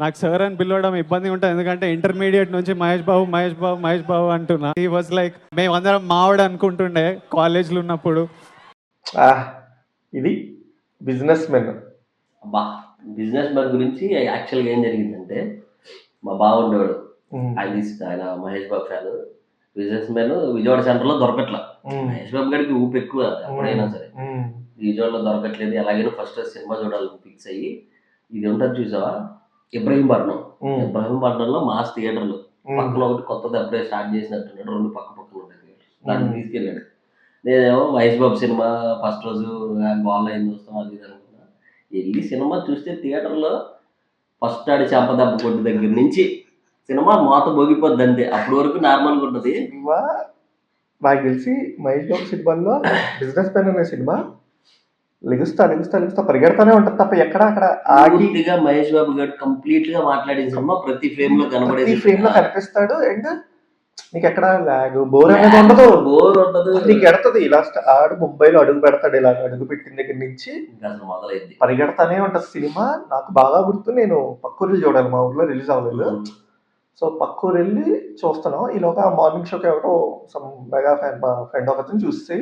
నాకు సార్ అని పిలవడం ఇబ్బంది ఉంటుంది, ఎందుకంటే ఇంటర్మీడియట్ నుంచి మహేష్ బాబు మహేష్ బాబు మహేష్ బాబు అంటున్నా. హీ వాజ్ లైక్ మేమందరం మావిడ అనుకుంటుండే కాలేజ్లో ఉన్నప్పుడు. ఇది బిజినెస్ మెన్. అబ్బా, బిజినెస్ మ్యాన్ గురించి యాక్చువల్గా ఏం జరిగిందంటే, మా బావ ఉండేవాడు, ఆయన Mahesh Babu fan. Business man Vijayawada సెంటర్లో దొరకట్లా. మహేష్ బాబు గారికి ఊపు ఎక్కువ ఎప్పుడైనా సరే. విజయవాడలో దొరకట్లేదు, ఎలాగైనా ఫస్ట్ సినిమా చూడాలని ఫిక్స్ అయ్యి, ఇది ఉంటుంది చూసావా ఇబ్రహీంపట్నంలో మాస్ థియేటర్లు పక్కన ఒకటి కొత్తది అప్పుడే స్టార్ట్ చేసినట్టున్నాడు, 2 పక్క పక్కన ఉంటాయి థియేటర్, దాన్ని తీసుకెళ్ళాడు. నేనేమో మహేష్ బాబు సినిమా ఫస్ట్ రోజు బాగుంది చూస్తాం అది ఇది అనుకున్నా. వెళ్ళి సినిమా చూస్తే థియేటర్లో ఫస్ట్ ఆడి చెంపదెబ్బ కొట్టి దగ్గర నుంచి సినిమా మోత భోగిపోద్ది అంతే. అప్పటి వరకు నార్మల్గా ఉంటుంది. నాకు తెలిసి మహేష్ బాబు సినిమాల్లో బిజినెస్ మ్యాన్ అనే సినిమా లెగుస్తా పరిగెడతానే ఉంటుంది తప్ప ఎక్కడ అక్కడ పూర్తిగా మహేష్ బాబు గారు కంప్లీట్ గా మాట్లాడిన సినిమా ప్రతి ఫ్రేమ్ లో కనబడేది, ఫ్రేమ్ లో కనిపిస్తాడు. అండ్ నీకు ఎక్కడ లాగ్ బోర్ అనేది ఉండదు, నీకు ఎడతది. లాస్ట్ ఆడు ముంబైలో అడుగు పెడతాడు, ఇలా అడుగు పెట్టిన దగ్గర నుంచి మొదలైంది పరిగెడతానే ఉంటది సినిమా. నాకు బాగా గుర్తు, నేను పక్కూరు చూడాలి, మా ఊర్లో రిలీజ్ అవ్వలేదు. సో పక్కూరు వెళ్ళి చూస్తున్నాం. ఈలోగా మార్నింగ్ షోకి ఎవరో సమ్ మెగా ఫ్యాన్ మా ఫ్రెండ్ ఒకతను చూసి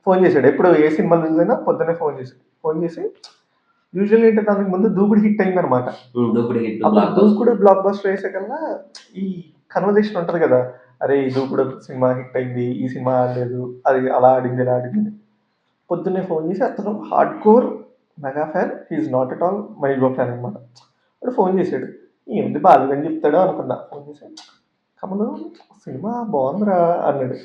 ఫోన్ చేశాడు. ఎప్పుడు ఏ సినిమా రిలీజ్ అయినా పొద్దున్నే ఫోన్ చేసి యూజువల్ ఏంటంటే దానికి ముందు దూకుడు హిట్ అయింది అనమాట. దూకుడు బ్లాక్ బస్టర్ వేసే కన్నా ఈ కన్వర్జేషన్ ఉంటది కదా, అరే ఈ దూకుడు సినిమా హిట్ అయింది, ఈ సినిమా ఆడలేదు, అది అలా ఆడింది ఇలా ఆడింది. పొద్దున్నే ఫోన్ చేసి, అతను hardcore mega fan, he's not at all Mahesh Babu fan అనమాట. వాడు ఫోన్ చేశాడు, ఏమిటి బాగాలేదని చెప్తాడు అనుకున్నా. ఫోన్ చేసి కమలు సినిమా బాగుందిరా అన్నాడు.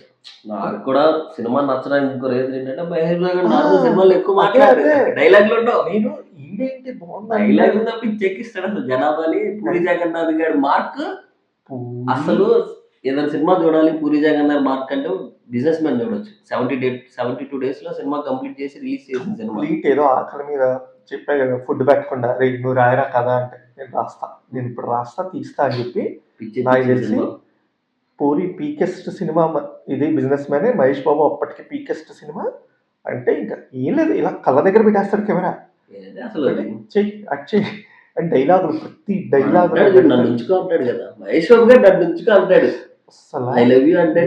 నాకు కూడా సినిమా నచ్చడానికి ఇంకో రీజన్ ఏంటంటే మహేష్ బాబు సినిమాలు ఎక్కువ మాట్లాడే డైలాగ్లు ఉండవు. నేను ఈడేంటి బాగుంది డైలాగ్ తప్పి చెక్కిస్తాడు అసలు జనాభాని. పూరి జగన్నాథ్ గారి మార్క్ అసలు ఏదైనా సినిమా చూడాలి పూరి జగన్నాథ్ మార్క్ అంటే బిజినెస్ మ్యాన్ చూడొచ్చు. 72 days లో సినిమా కంప్లీట్ చేసి రిలీజ్ చేసిన సినిమా. ఏదో ఆకలి మీద చెప్పా కదా, ఫుడ్ పెట్టకుండా రే నువ్వు రాయరా కదా అంటే, నేను ఇప్పుడు రాస్తా తీస్తా అని చెప్పి నాకు తెలిసి పూరి పీకెస్ట్ సినిమా ఇది బిజినెస్ మ్యానే. మహేష్ బాబు అప్పటికి పీకెస్ట్ సినిమా అంటే ఇంకా ఏం లేదు, ఇలా కళ్ళ దగ్గర పెట్టేస్తాడు కెమెరా, అసలు చెయ్యి అండ్ డైలాగులు, ప్రతి డైలాగ్ అంటాడు కదా మహేష్ బాబు గారు నన్ను ఉంచుకో అంటాడు. ఐ లవ్ యూ అంటే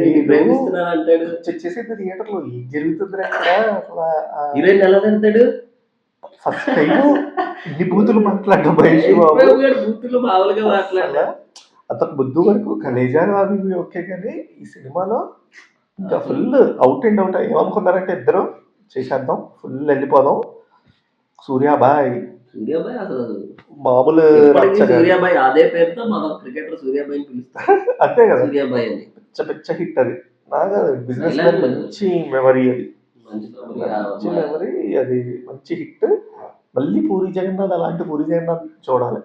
అంటాడు. చేసేది థియేటర్ లో ఏం జరుగుతుంది హీరోయిన్ ఎలా తిడతాడు. ఫస్ట్ టైం ఇన్ని బూతులు మాట్లాడడం మహేష్ బాబు, బూతులు మామూలుగా మాట్లాడా. అతను బుద్ధు వరకు కలేజాలు అవి ఓకే, కానీ ఈ సినిమాలో ఇంకా ఫుల్ అవుట్ అండ్ అవుట్. ఏమనుకున్నారంటే ఇద్దరు చేసేద్దాం, ఫుల్ వెళ్ళిపోదాం. సూర్యాబాయ్ అసలు మామూలు సూర్యాబాయ్ అదే పేరుతో మనం క్రికెటర్ సూర్యాబాయ్ పిలుస్తాం అంతే కదా. సూర్యాబాయ్ అని పిచ్చ హిట్ అది. నాకు బిజినెస్ మ్యాన్ మంచి మెమరీ, అది మంచి మెమరీ, అది మంచి హిట్. మళ్ళీ పూరి జగన్నాథ్ అలాంటి పూరి జగన్నాథ్ చూడాలి.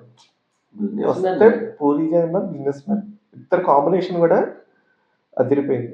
వస్తే పూరి జగన్నాథ్ బిజినెస్ మ్యాన్, ఇద్దరు కాంబినేషన్ కూడా అదిరిపోయింది.